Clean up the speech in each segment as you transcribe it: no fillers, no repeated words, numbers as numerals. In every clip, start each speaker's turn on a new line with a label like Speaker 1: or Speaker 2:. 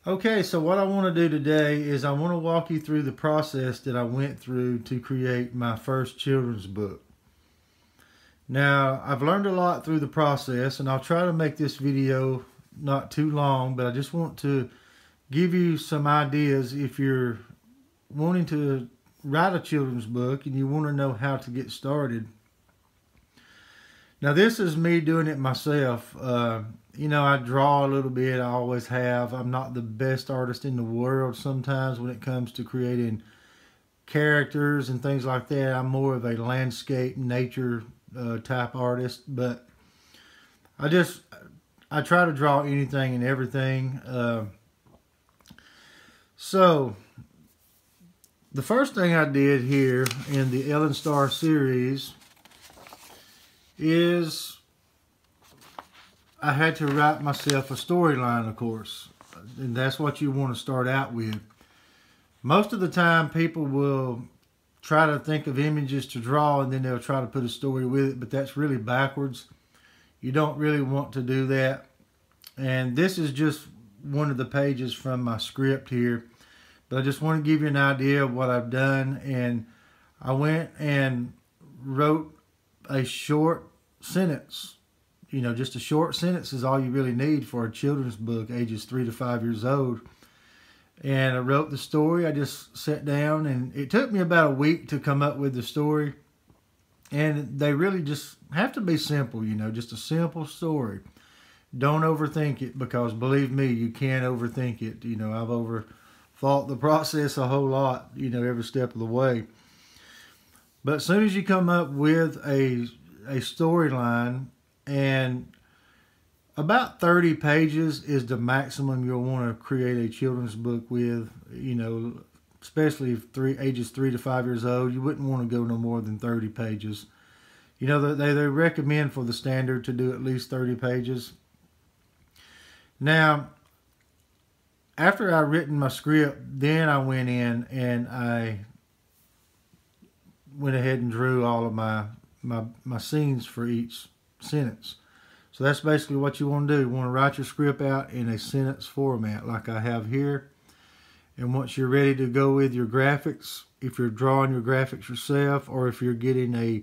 Speaker 1: Okay, so what I want to do today is I want to walk you through the process that I went through to create my first children's book. Now, I've learned a lot through the process, and I'll try to make this video not too long, but I just want to give you some ideas if you're wanting to write a children's book and you want to know how to get started. Now, this is me doing it myself. You know, I draw a little bit. I always have. I'm not the best artist in the world sometimes when it comes to creating characters and things like that. I'm more of a landscape, nature type artist. But I try to draw anything and everything. So, the first thing I did here in the Ellen Starr series is I had to write myself a storyline, of course, and that's what you want to start out with. Most of the time, people will try to think of images to draw, and then they'll try to put a story with it, but that's really backwards. You don't really want to do that. And this is just one of the pages from my script here, but I just want to give you an idea of what I've done. And I went and wrote a short sentence. You know, just a short sentence is all you really need for a children's book, ages 3 to 5 years old. And I wrote the story. I just sat down, and it took me about a week to come up with the story. And they really just have to be simple, you know, just a simple story. Don't overthink it, because believe me, you can overthink it. You know, I've overthought the process a whole lot, you know, every step of the way. But as soon as you come up with a storyline, and about 30 pages is the maximum you'll want to create a children's book with, you know, especially if ages 3 to 5 years old. You wouldn't want to go no more than 30 pages. You know, they recommend for the standard to do at least 30 pages. Now, after I written my script, then I went in and I went ahead and drew all of my scenes for each sentence. So that's basically what you want to do. You want to write your script out in a sentence format like I have here. And once you're ready to go with your graphics, if you're drawing your graphics yourself, or if you're getting a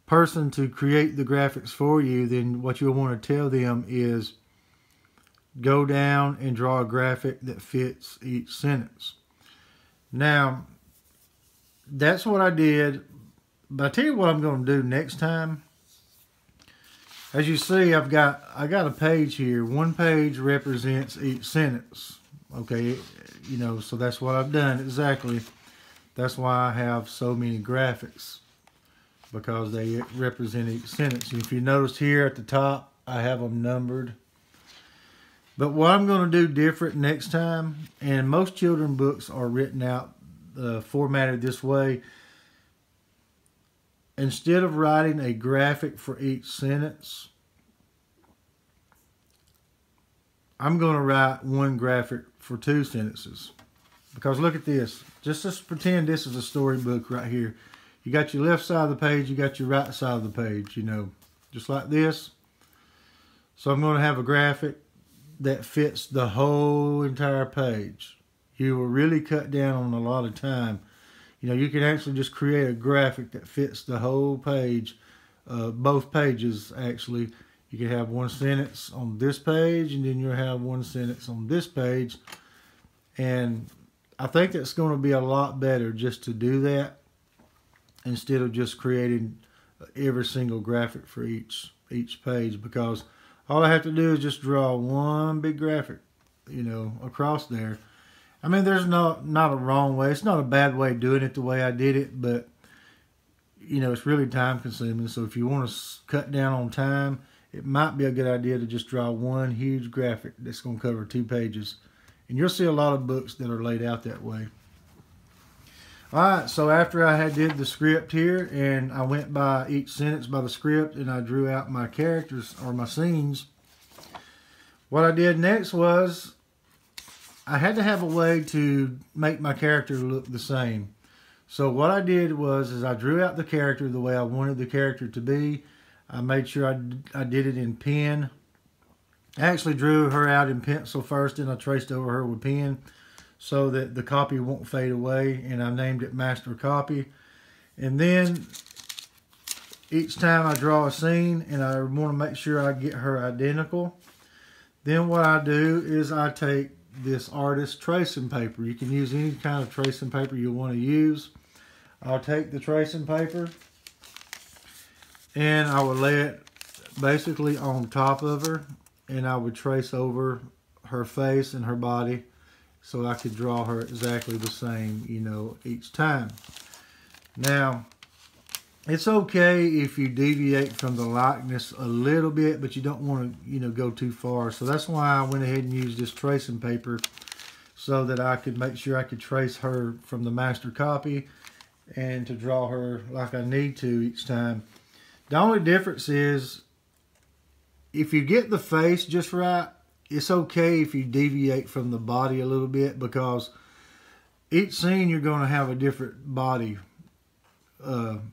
Speaker 1: person to create the graphics for you, then what you'll want to tell them is go down and draw a graphic that fits each sentence. Now, that's what I did. But I tell you what I'm going to do next time. As you see, I got a page here. One page represents each sentence. Okay, you know, so that's what I've done exactly. That's why I have so many graphics, because they represent each sentence. And if you notice here at the top, I have them numbered. But what I'm going to do different next time, and most children books are written out formatted this way. Instead of writing a graphic for each sentence, I'm going to write one graphic for 2 sentences. Because look at this. Just pretend this is a storybook right here. You got your left side of the page, you got your right side of the page, you know, just like this. So I'm going to have a graphic that fits the whole entire page. You will really cut down on a lot of time. You know, you can actually just create a graphic that fits the whole page, both pages actually. You can have one sentence on this page, and then you'll have one sentence on this page. And I think that's going to be a lot better just to do that, instead of just creating every single graphic for each page, because all I have to do is just draw one big graphic, you know, across there. I mean, there's not a wrong way. It's not a bad way of doing it the way I did it, but, you know, it's really time consuming. So if you want to cut down on time, it might be a good idea to just draw one huge graphic that's going to cover 2 pages. And you'll see a lot of books that are laid out that way. Alright, so after I did the script here, and I went by each sentence by the script, and I drew out my characters, or my scenes, what I did next was I had to have a way to make my character look the same. So what I did was I drew out the character the way I wanted the character to be. I made sure I did it in pen. I actually drew her out in pencil first, and I traced over her with pen so that the copy won't fade away, and I named it Master Copy. And then each time I draw a scene and I want to make sure I get her identical, then what I do is I take this artist tracing paper. You can use any kind of tracing paper you want to use. I'll take the tracing paper and I will lay it basically on top of her, and I would trace over her face and her body so I could draw her exactly the same, you know, each time. Now, it's okay if you deviate from the likeness a little bit, but you don't want to, you know, go too far. So that's why I went ahead and used this tracing paper so that I could make sure I could trace her from the master copy and to draw her like I need to each time. The only difference is if you get the face just right, it's okay if you deviate from the body a little bit, because each scene you're going to have a different body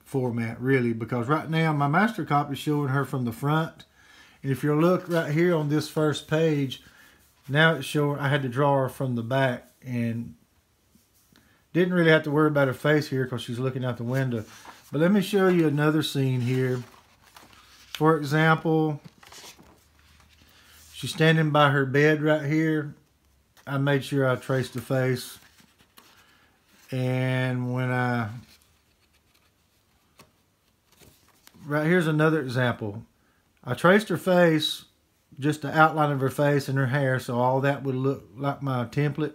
Speaker 1: format, really, because right now my master copy is showing her from the front, and if you look right here on this first page, now it's showing I had to draw her from the back, and didn't really have to worry about her face here because she's looking out the window. But let me show you another scene here. For example, she's standing by her bed right here. I made sure I traced the face, and when right here's another example. I traced her face, just the outline of her face and her hair, so all that would look like my template.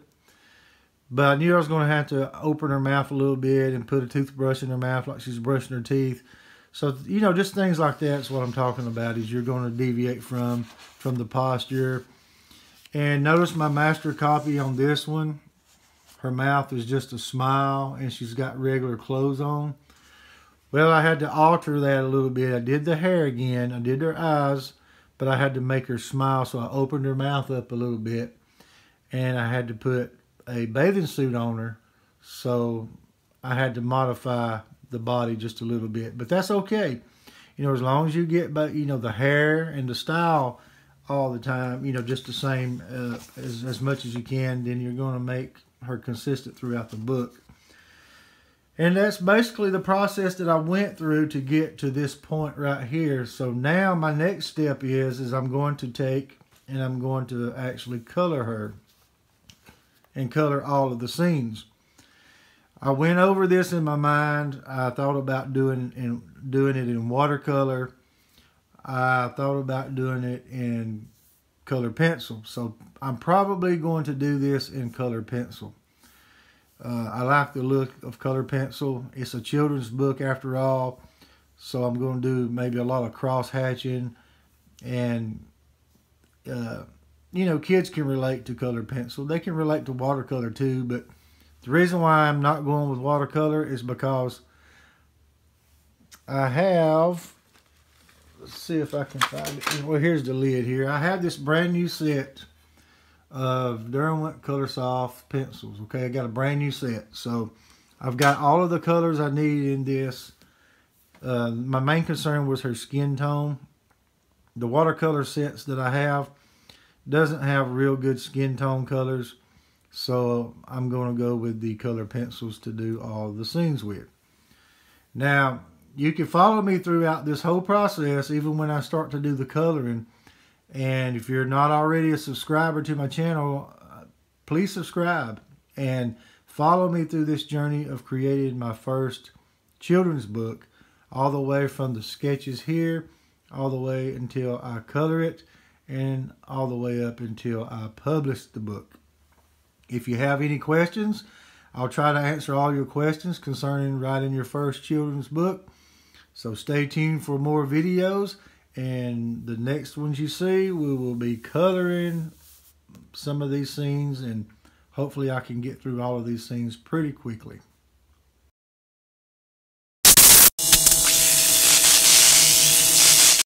Speaker 1: But I knew I was going to have to open her mouth a little bit and put a toothbrush in her mouth like she's brushing her teeth. So, you know, just things like that's what I'm talking about, is you're going to deviate from the posture. And notice my master copy on this one, her mouth is just a smile and she's got regular clothes on. Well, I had to alter that a little bit. I did the hair again, I did her eyes, but I had to make her smile, so I opened her mouth up a little bit, and I had to put a bathing suit on her, so I had to modify the body just a little bit. But that's okay, you know, as long as you get, you know, the hair and the style all the time, you know, just the same as much as you can, then you're going to make her consistent throughout the book. And that's basically the process that I went through to get to this point right here. So now my next step is I'm going to take and I'm going to actually color her and color all of the scenes. I went over this in my mind. I thought about doing it in watercolor. I thought about doing it in color pencil. So I'm probably going to do this in color pencil. I like the look of color pencil. It's a children's book after all, so I'm going to do maybe a lot of cross hatching, and you know, kids can relate to color pencil. They can relate to watercolor too, but the reason why I'm not going with watercolor is because I have, let's see if I can find it. Well, here's the lid here. I have this brand new set of Derwent Colorsoft pencils. Okay, I got a brand new set, so I've got all of the colors I need in this. My main concern was her skin tone. The watercolor sets that I have doesn't have real good skin tone colors, so I'm going to go with the color pencils to do all the scenes with. Now, you can follow me throughout this whole process, even when I start to do the coloring. And if you're not already a subscriber to my channel, please subscribe and follow me through this journey of creating my first children's book, all the way from the sketches here, all the way until I color it, and all the way up until I publish the book. If you have any questions, I'll try to answer all your questions concerning writing your first children's book. So stay tuned for more videos. And the next ones you see, we will be coloring some of these scenes, and hopefully I can get through all of these scenes pretty quickly.